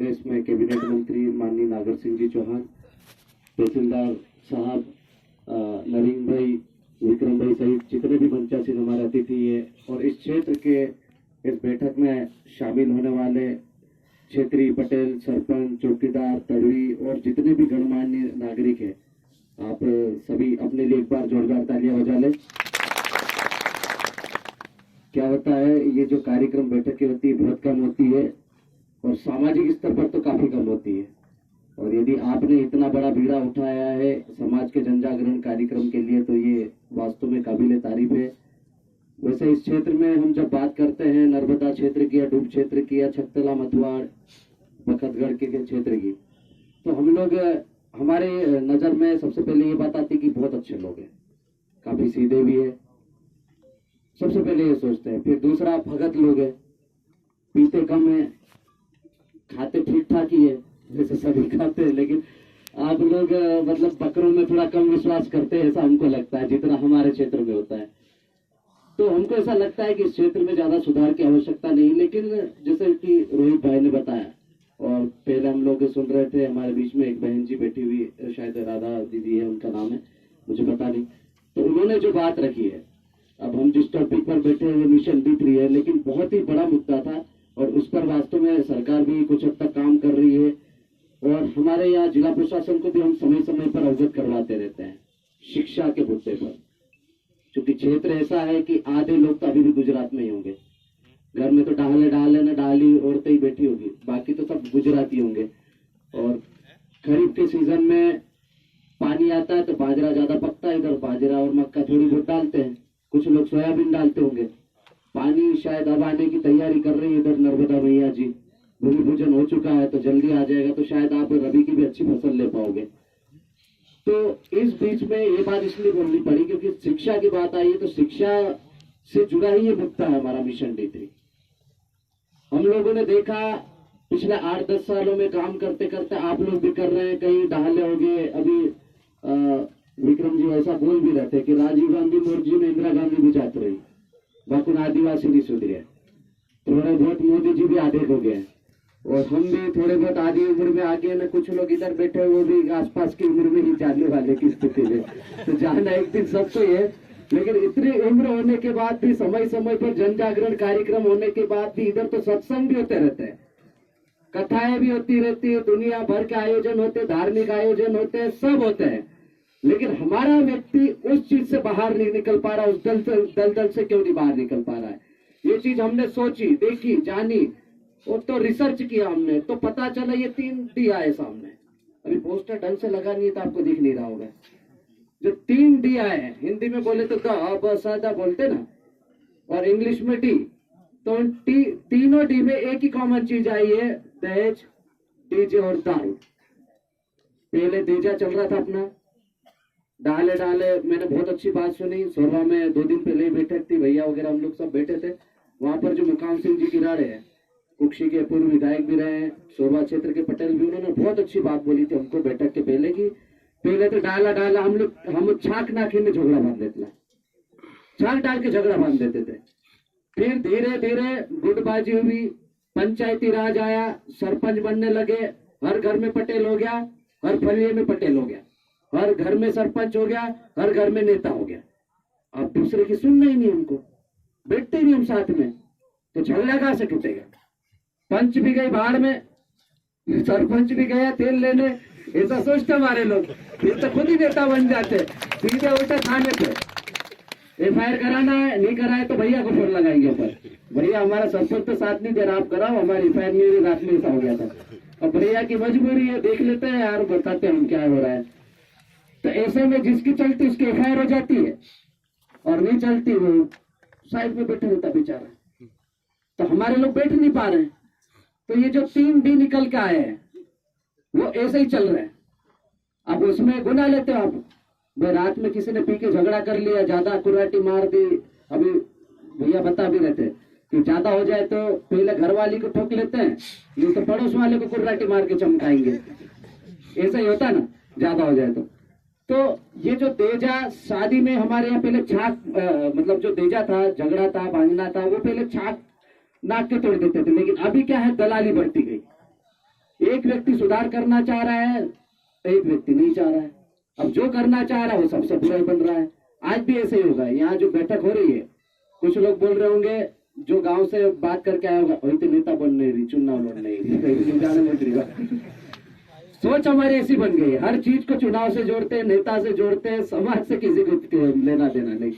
प्रदेश में कैबिनेट मंत्री माननीय नागर सिंह जी चौहान, तहसीलदार साहब, नरीन भाई, विक्रम भाई सहित जितने भी मंचासीन हमारे अतिथि है और इस क्षेत्र के इस बैठक में शामिल होने वाले क्षेत्रीय पटेल, सरपंच, चौकीदार, तड़वी और जितने भी गणमान्य नागरिक हैं, आप सभी अपने लिए एक बार जोरदार तालियां बजा लें। क्या होता है, ये जो कार्यक्रम बैठकें होती है बहुत कम होती है और सामाजिक स्तर पर तो काफी कम होती है, और यदि आपने इतना बड़ा बीड़ा उठाया है समाज के जनजागरण कार्यक्रम के लिए तो ये वास्तव में काबिल तारीफ है। वैसे इस क्षेत्र में हम जब बात करते हैं नर्मदा क्षेत्र की या डूब क्षेत्र की या छकतला, मथुआड़, बखतगढ़ के क्षेत्र की, तो हम लोग हमारे नजर में सबसे पहले ये बात आती कि बहुत अच्छे लोग हैं, काफी सीधे भी है, सबसे पहले ये सोचते हैं। फिर दूसरा, भगत लोग हैं, पीते कम है, खाते ठीक ठाक ही है, जैसे सभी खाते हैं, लेकिन आप लोग मतलब बकरों में थोड़ा कम विश्वास करते हैं, ऐसा हमको लगता है जितना हमारे क्षेत्र में होता है। तो हमको ऐसा लगता है कि इस क्षेत्र में ज्यादा सुधार की आवश्यकता नहीं, लेकिन जैसे कि रोहित भाई ने बताया और पहले हम लोग सुन रहे थे, हमारे बीच में एक बहन जी बैठी हुई, शायद राधा दीदी है उनका नाम है, मुझे पता नहीं, तो उन्होंने जो बात रखी है, अब हम जिस टॉपिक पर बैठे हुए मिशन D3 है, लेकिन बहुत ही बड़ा मुद्दा था और उस पर वास्तव में सरकार भी कुछ हद तक काम कर रही है और हमारे यहाँ जिला प्रशासन को भी हम समय समय पर अवगत करवाते रहते हैं शिक्षा के मुद्दे पर, क्योंकि क्षेत्र ऐसा है कि आधे लोग तो अभी भी गुजरात में ही होंगे, घर में तो डाले ना डाली औरतें ही बैठी होगी, बाकी तो सब गुजराती होंगे। और खरीफ के सीजन में पानी आता है तो बाजरा ज्यादा पकता है, इधर बाजरा और मक्का थोड़ी बहुत डालते हैं, कुछ लोग सोयाबीन डालते होंगे। पानी शायद अब आने की तैयारी कर रही है इधर नर्मदा मैया जी, भूमि पूजन हो चुका है तो जल्दी आ जाएगा, तो शायद आप रबी की भी अच्छी फसल ले पाओगे। तो इस बीच में ये बात इसलिए बोलनी पड़ी क्योंकि शिक्षा की बात आई है, तो शिक्षा से जुड़ा ही ये मुद्दा है हमारा मिशन D3। हम लोगों ने देखा पिछले 8-10 सालों में काम करते करते, आप लोग भी कर रहे हैं, कहीं डाले हो गए। अभी विक्रम जी ऐसा बोल भी रहे थे कि राजीव गांधी मोर्ची में इंदिरा गांधी भी जाती रही, बाकी आदिवासी नहीं सुधरे, थोड़े बहुत मोदी जी भी आधे हो गए और हम भी थोड़े बहुत आधी उम्र में आ गए ना, कुछ लोग इधर बैठे वो भी आसपास की उम्र में ही जाने वाले की स्थिति में, तो जाना एक दिन सबको है। लेकिन इतनी उम्र होने के बाद भी, समय समय पर जन जागरण कार्यक्रम होने के बाद भी इधर तो सत्संग भी होते रहते हैं, कथाएं भी होती रहती है, दुनिया भर के आयोजन होते, धार्मिक आयोजन होते, सब होते हैं, लेकिन हमारा व्यक्ति उस चीज से बाहर नहीं निकल पा रहा, उस दल से क्यों नहीं बाहर निकल पा रहा है। ये चीज हमने सोची, देखी, जानी और तो रिसर्च किया हमने, तो पता चला ये 3 D आए सामने। अभी पोस्टर ढंग से लगा नहीं तो आपको दिख नहीं रहा होगा। जो 3 D आए हैं, हिंदी में बोले तो द, ब, स, द बोलते ना, और इंग्लिश में D, तो तीनों D में एक ही कॉमन चीज आई है, दहेज, डीजे और दारू। पहले देजा चल रहा था अपना, डाले मैंने बहुत अच्छी बात सुनी, सोरवा में 2 दिन पहले ही बैठक थी, भैया वगैरह हम लोग सब बैठे थे वहां पर। जो मुकाम सिंह जी की राड़े है, कुक्षी के पूर्व विधायक भी रहे, सोरवा क्षेत्र के पटेल भी, उन्होंने बहुत अच्छी बात बोली थी हमको बैठक के पहले की, पहले तो डाला हम छाक नाखी में झगड़ा बांध देते, छाक डाल के झगड़ा बांध देते थे। फिर धीरे धीरे गुटबाजी हुई, पंचायती राज आया, सरपंच बनने लगे, हर घर में पटेल हो गया, हर फलिये में पटेल हो गया, हर घर में सरपंच हो गया, हर घर में नेता हो गया। अब दूसरे की सुनना ही नहीं, हमको बैठते ही नहीं हम साथ में, तो झगड़ा कहां से टूटेगा। पंच भी गए बाढ़ में, सरपंच भी गया तेल लेने, ऐसा सोचते हमारे लोग, फिर तो खुद ही नेता बन जाते, सीधे उल्टे थाने पे FIR कराना है, नहीं कराए तो भैया को फोन लगाएंगे ऊपर, भैया हमारा सरपंच तो साथ नहीं दे रहा, आप कराओ, हमारी FIR मेरी रात में ऐसा हो गया था। अब भैया की मजबूरी है, देख लेते हैं यार, बताते हैं हम क्या हो रहा है। तो ऐसे में जिसकी चलती उसकी FIR हो जाती है और नहीं चलती वो साइड में बैठे रहता बेचारा। तो हमारे लोग बैठ नहीं पा रहे हैं। तो ये जो 3 D निकल के आए हैं वो ऐसे ही चल रहे हैं। अब उसमें गुना लेते हो आप, भाई रात में किसी ने पी के झगड़ा कर लिया, ज्यादा कुर्राटी मार दी, अभी भैया बता भी रहते कि ज्यादा हो जाए तो पहले घर वाली को ठोक लेते हैं, ये तो पड़ोस वाले को कुर्राटी मार के चमकाएंगे, ऐसा ही होता ना ज्यादा हो जाए तो ये जो देजा शादी में हमारे यहाँ पहले छाक मतलब जो देजा था, झगड़ा था, भांगना था, वो पहले छाक नाक के तोड़ देते थे, लेकिन अभी क्या है, दलाली बढ़ती गई। एक व्यक्ति सुधार करना चाह रहा है, एक व्यक्ति नहीं चाह रहा है। अब जो करना चाह रहा है वो सबसे बुरा ही बन रहा है। आज भी ऐसे ही होगा। यहाँ जो बैठक हो रही है, कुछ लोग बोल रहे होंगे जो गांव से बात करके आया होगा, वही तो नेता बन नहीं रही, चुनाव लड़ नहीं रही। सोच हमारी ऐसी बन गई है, हर चीज को चुनाव से जोड़ते हैं, नेता से जोड़ते हैं, समाज से किसी को लेना देना नहीं।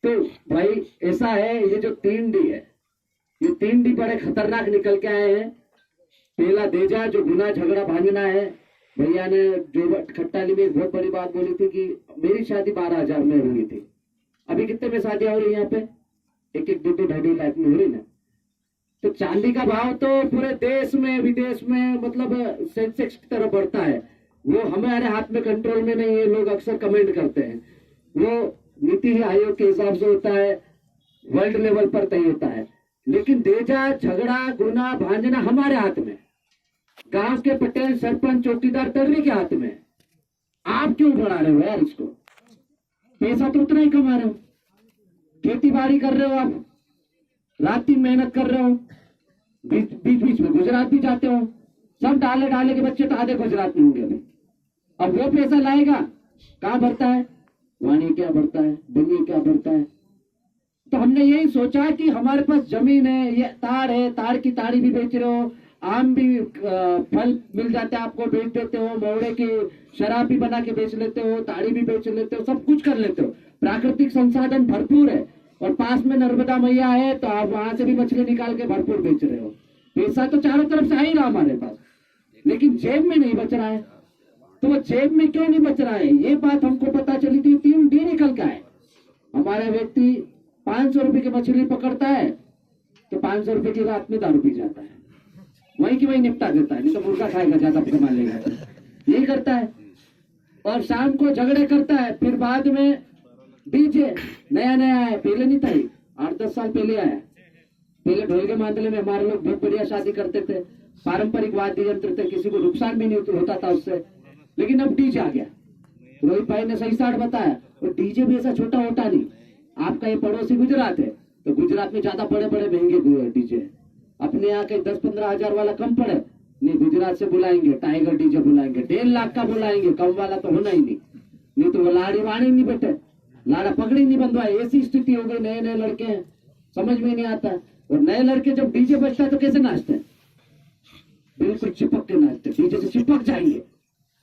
तो भाई ऐसा है, ये जो 3D है, ये 3D बड़े खतरनाक निकल के आए हैं। पहला देजा जो गुना झगड़ा भांजना है। भैया ने जो खट्टाली में एक बहुत बड़ी बात बोली थी कि मेरी शादी 12,000 में हुई थी। अभी कितने में शादियां हो रही है यहाँ पे? 1-1, 2-2, 2.5 लाख में हो रही ना। तो चांदी का भाव तो पूरे देश में विदेश में मतलब सेंसेक्स की तरफ बढ़ता है। वो हमारे हाथ में कंट्रोल में नहीं है। लोग अक्सर कमेंट करते हैं, वो नीति आयोग के हिसाब से होता है, वर्ल्ड लेवल पर तय होता है। लेकिन देजा झगड़ा गुना भांजना हमारे हाथ में, गांव के पटेल सरपंच चौकीदार तगड़ी के हाथ में। आप क्यों बढ़ा रहे हो यार इसको? पैसा तो उतना ही कमा रहे हो, खेती बाड़ी कर रहे हो, आप रात दिन मेहनत कर रहे हो, बीच में गुजरात भी जाते हो। सब डाले के बच्चे तो आधे गुजरात में होंगे अभी। अब वो पैसा लाएगा कहां भरता है? वाणी क्या भरता है, बंगी क्या भरता है। तो हमने यही सोचा कि हमारे पास जमीन है, ये ताड़ है, ताड़ की ताड़ी भी बेच रहे हो, आम भी फल मिल जाते हैं आपको, बेच देते हो, मौड़े की शराब भी बना के बेच लेते हो, ताड़ी भी बेच लेते हो, सब कुछ कर लेते हो। प्राकृतिक संसाधन भरपूर है और पास में नर्मदा मैया है, तो आप वहां से भी मछली निकाल के भरपूर बेच रहे हो। पैसा तो चारों तरफ से आ ही रहा हमारे पास, लेकिन जेब में नहीं बच रहा है। तो वो जेब में क्यों नहीं बच रहा है, ये बात हमको पता चली थी। 3D निकल का है। हमारा व्यक्ति 500 रुपए की मछली पकड़ता है तो 500 रुपए की रात में दारू पी जाता है, वहीं की वहीं निपटा देता है, नहीं तो मुर्गा खाएगा, ज्यादा कमा लेगा। यही करता है और शाम को झगड़े करता है। फिर बाद में डीजे नया है, पहले नहीं था, 8-10 साल पहले आया। पहले ढोल के मांदले में हमारे लोग बहुत बढ़िया शादी करते थे, पारंपरिक वाद्य यंत्र थे, किसी को नुकसान भी नहीं होता था उससे। लेकिन अब डीजे आ गया। रोहित भाई ने सही साठ बताया, और डीजे भी ऐसा छोटा होता नहीं। आपका ये पड़ोसी गुजरात है, तो गुजरात में ज्यादा बड़े बड़े महंगे डीजे, अपने यहाँ के 10-15 हजार वाला कम पड़े नहीं, गुजरात से बुलाएंगे, टाइगर डीजे बुलाएंगे, 1.5 लाख का बुलाएंगे, कम वाला तो होना ही नहीं तो वो लाड़ी वाणी नहीं बैठे, लाड़ा पगड़ी नहीं बंधवाए। ऐसी स्थिति हो गई। नए लड़के हैं, समझ में नहीं आता। और नए लड़के जब डीजे बजता है तो कैसे नाचते हैं? बिल्कुल चिपक के नाचते, डीजे से चिपक जाएंगे,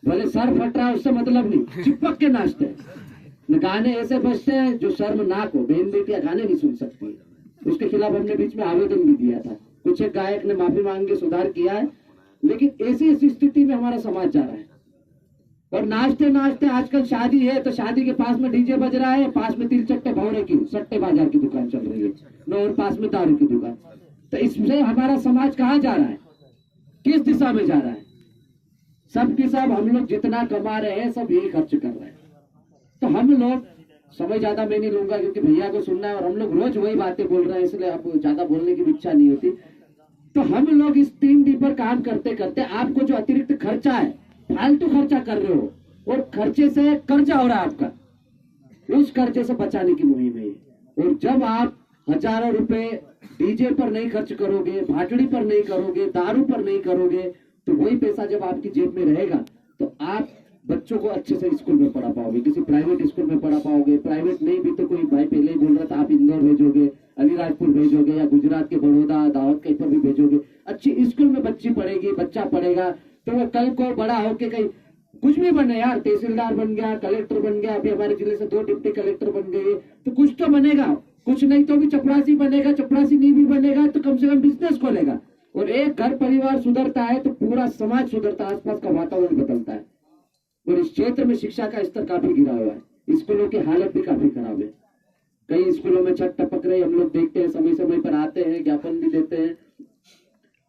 भले सर फट रहा है उससे मतलब नहीं, चिपक के नाचते हैं। गाने ऐसे बजते हैं जो शर्मनाक हो, बहन बेटियां गाने नहीं सुन सकती। उसके खिलाफ हमने बीच में आवेदन भी दिया था, कुछ एक गायक ने माफी मांग के सुधार किया है। लेकिन ऐसी स्थिति में हमारा समाज जा रहा है। और नाचते नाचते आजकल शादी है तो शादी के पास में डीजे बज रहा है, पास में तिलचट्टे भौरे की सट्टे बाजार की दुकान चल रही है न, और पास में दारू की दुकान। तो इससे हमारा समाज कहाँ जा रहा है, किस दिशा में जा रहा है? सब की सब हम लोग जितना कमा रहे हैं सब यही खर्च कर रहे हैं। तो हम लोग, समय ज्यादा मैं नहीं लूंगा क्योंकि भैया को सुनना है और हम लोग रोज वही बातें बोल रहे हैं, इसलिए अब ज्यादा बोलने की इच्छा नहीं होती। तो हम लोग इस 3D पर काम करते करते आपको जो अतिरिक्त खर्चा है, फालतू खर्चा कर रहे हो और खर्चे से कर्जा हो रहा है आपका, उस कर्जे से बचाने की मुहिम है। और जब आप हजारों रुपए डीजे पर नहीं खर्च करोगे, भाटड़ी पर नहीं करोगे, दारू पर नहीं करोगे, तो वही पैसा जब आपकी जेब में रहेगा तो आप बच्चों को अच्छे से स्कूल में पढ़ा पाओगे, किसी प्राइवेट स्कूल में पढ़ा पाओगे। प्राइवेट नहीं भी तो कोई भाई पहले ही बोल रहा था, आप इंदौर भेजोगे, अलीराजपुर भेजोगे, या गुजरात के बड़ौदा दाहोद कहीं पर भी भेजोगे, अच्छी स्कूल में बच्ची पढ़ेगी, बच्चा पढ़ेगा, तो वो कल को बड़ा होके कहीं कुछ भी बने यार, तहसीलदार बन गया, कलेक्टर बन गया, अभी हमारे जिले से 2 डिप्टी कलेक्टर बन गए, तो कुछ तो बनेगा, कुछ नहीं तो भी चपरासी बनेगा, चपरासी नहीं भी बनेगा तो कम से कम बिजनेस खोलेगा। और एक घर परिवार सुधरता है तो पूरा समाज सुधरता है, आसपास का वातावरण बदलता है। और इस क्षेत्र में शिक्षा का स्तर काफी गिरा हुआ है, स्कूलों की हालत भी काफी खराब है। कई स्कूलों में छत टपक रही, हम लोग देखते हैं, समय समय पर आते हैं, ज्ञापन भी देते हैं।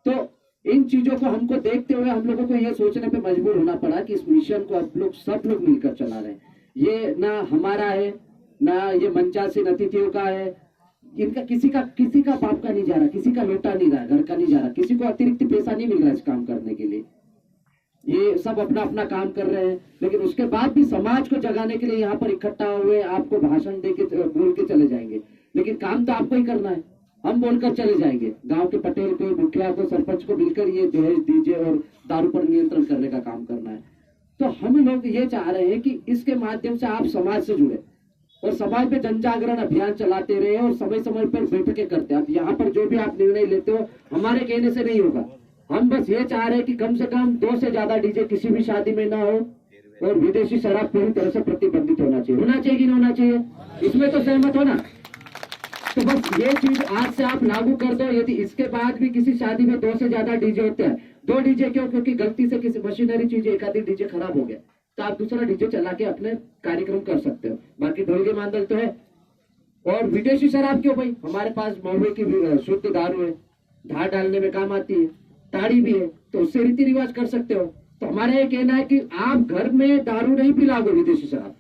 तो इन चीजों को हमको देखते हुए हम लोगों को ये सोचने पे मजबूर होना पड़ा कि इस मिशन को आप लोग सब लोग मिलकर चला रहे हैं। ये ना हमारा है, ना ये मंचासीन अतिथियों का है, इनका किसी का बाप का नहीं जा रहा, किसी का लौटा नहीं रहा, घर का नहीं जा रहा, किसी को अतिरिक्त पैसा नहीं मिल रहा इस काम करने के लिए। ये सब अपना अपना काम कर रहे हैं, लेकिन उसके बाद भी समाज को जगाने के लिए यहाँ पर इकट्ठा हुए आपको भाषण दे के बोल के चले जाएंगे, लेकिन काम तो आपको ही करना है। हम बोलकर चले जाएंगे, गांव के पटेल को, मुखिया को, सरपंच को मिलकर ये दहेज डीजे और दारू पर नियंत्रण करने का काम करना है। तो हम लोग ये चाह रहे हैं कि इसके माध्यम से आप समाज से जुड़े और समाज में जन जागरण अभियान चलाते रहे और समय समय पर बैठकें करते हैं। अब यहाँ पर जो भी आप निर्णय लेते हो हमारे कहने से नहीं होगा, हम बस ये चाह रहे हैं कि कम से कम 2 से ज्यादा डीजे किसी भी शादी में ना हो और विदेशी शराब पूरी तरह से प्रतिबंधित होना चाहिए कि नहीं होना चाहिए, इसमें तो सहमत हो ना। तो बस ये चीज आज से आप लागू कर दो। यदि इसके बाद भी किसी शादी में 2 से ज्यादा डीजे होते हैं, 2 डीजे क्यों, क्योंकि गलती से किसी मशीनरी चीज एक आधी डीजे खराब हो गया तो आप दूसरा डीजे चला के अपने कार्यक्रम कर सकते हो, बाकी ढोल के मांदल तो है। और विदेशी शराब क्यों भाई, हमारे पास महुए की शुद्ध दारू है, धार डालने में काम आती है, ताड़ी भी है, तो उससे रीति रिवाज कर सकते हो। तो हमारा ये कहना है कि आप घर में दारू नहीं पिलाओगे विदेशी शराब,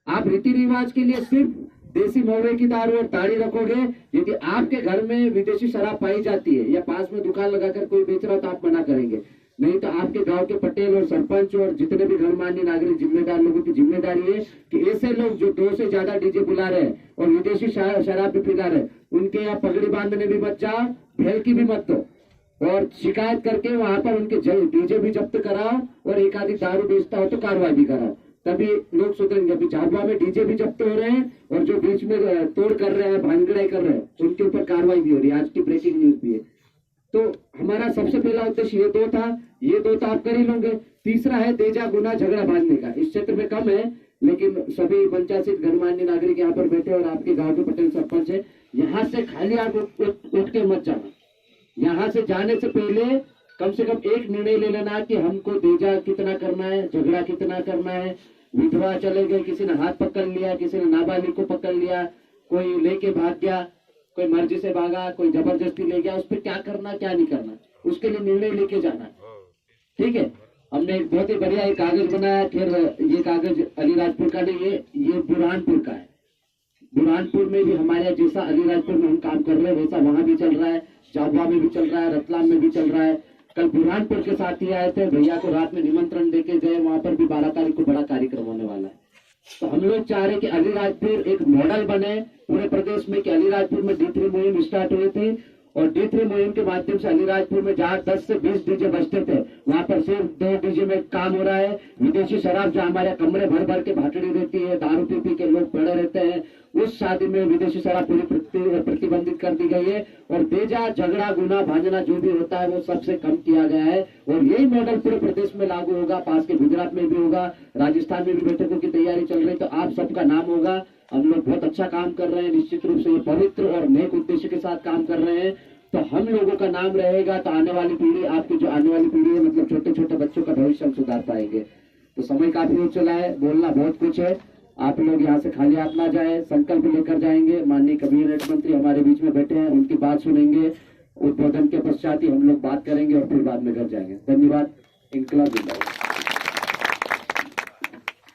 आप रीति रिवाज के लिए सिर्फ देसी महुए की दारू और ताड़ी रखोगे। यदि आपके घर में विदेशी शराब पाई जाती है या पास में दुकान लगाकर कोई बेच रहा हो तो आप मना करेंगे, नहीं तो आपके गांव के पटेल और सरपंच और जितने भी गणमान्य नागरिक जिम्मेदार लोगों की जिम्मेदारी है कि ऐसे लोग जो 2 से ज्यादा डीजे बुला रहे हैं और विदेशी शराब भी पिला रहे हैं, उनके यहाँ पगड़ी बांधने भी मत जाओ, भेल की भी मत दो और शिकायत करके वहां पर उनके डीजे भी जब्त कराओ और एक आधी दारू बेचता हो तो कार्रवाई भी कराओ, तभी लोग सुधरेंगे। अभी झाबुआ में डीजे भी जब्त हो रहे हैं और जो बीच में तोड़ कर रहे हैं, भांगड़ाई कर रहे हैं, उनके ऊपर कार्रवाई भी हो रही है। आज की ब्रेकिंग न्यूज भी है। तो हमारा सबसे पहला उद्देश्य ये 2 था, ये 2 तो आप कर ही लोगे। तीसरा है तेजा गुना झगड़ा बांधने का, इस क्षेत्र में कम है लेकिन सभी पंचायत गणमान्य नागरिक यहाँ पर बैठे और आपके गांव के पटेल सरपंच है, यहाँ से खाली आप उठ के मत जाना। यहाँ से जाने से पहले कम से कम एक निर्णय ले लेना कि हमको तेजा कितना करना है, झगड़ा कितना करना है। विधवा चले गए, किसी ने हाथ पकड़ लिया, किसी ने नाबालिग को पकड़ लिया, कोई लेके भाग गया, कोई मर्जी से भागा, कोई जबरदस्ती ले गया, उस पर क्या करना क्या नहीं करना, उसके लिए निर्णय लेके जाना। ठीक है, हमने एक बहुत ही बढ़िया एक कागज बनाया। फिर ये कागज अलीराजपुर का नहीं है, ये बुरहानपुर का है। बुरहानपुर में भी हमारे जैसा अलीराजपुर में हम काम कर रहे हैं वैसा वहां भी चल रहा है, झाबुआ में भी चल रहा है, रतलाम में भी चल रहा है। कल बुरहानपुर के साथी आए थे, भैया को रात में निमंत्रण देके गए, वहां पर भी 12 तारीख को बड़ा कार्यक्रम होने वाला है। तो हम लोग चाह रहे कि अलीराजपुर एक मॉडल बने पूरे प्रदेश में कि अलीराजपुर में D3 मुहिम स्टार्ट हुई थी और D3 मुहिम के माध्यम से अलीराजपुर में जहाँ 10 से 20 डीजे बजते थे वहां पर सिर्फ 2 डीजे में काम हो रहा है। विदेशी शराब जो हमारे कमरे भर भर के भाटड़ी रहती है, दारू पी पी के लोग पड़े रहते हैं, उस शादी में विदेशी शराब पूरी प्रतिबंधित कर दी गई है और तेजा झगड़ा गुना भांजना जो भी होता है वो सबसे कम किया गया है। और यही मॉडल पूरे प्रदेश में लागू होगा, पास के गुजरात में भी होगा, राजस्थान में भी बैठकों की तैयारी चल रही, तो आप सबका नाम होगा। हम लोग बहुत अच्छा काम कर रहे हैं, निश्चित रूप से ये पवित्र और नेक उद्देश्य के साथ काम कर रहे हैं। तो हम लोगों का नाम रहेगा तो आने वाली पीढ़ी, आपकी जो आने वाली पीढ़ी है, मतलब छोटे छोटे बच्चों का भविष्य हम सुधार पाएंगे। तो समय काफी हो चला है, बोलना बहुत कुछ है, आप लोग यहाँ से खाली हाथ ना जाए, संकल्प लेकर जाएंगे। माननीय कैबिनेट मंत्री हमारे बीच में बैठे हैं, उनकी बात सुनेंगे, उद्बोधन के पश्चात ही हम लोग बात करेंगे और फिर बाद में घर जाएंगे। धन्यवाद। इंकलाब जिंदाबाद।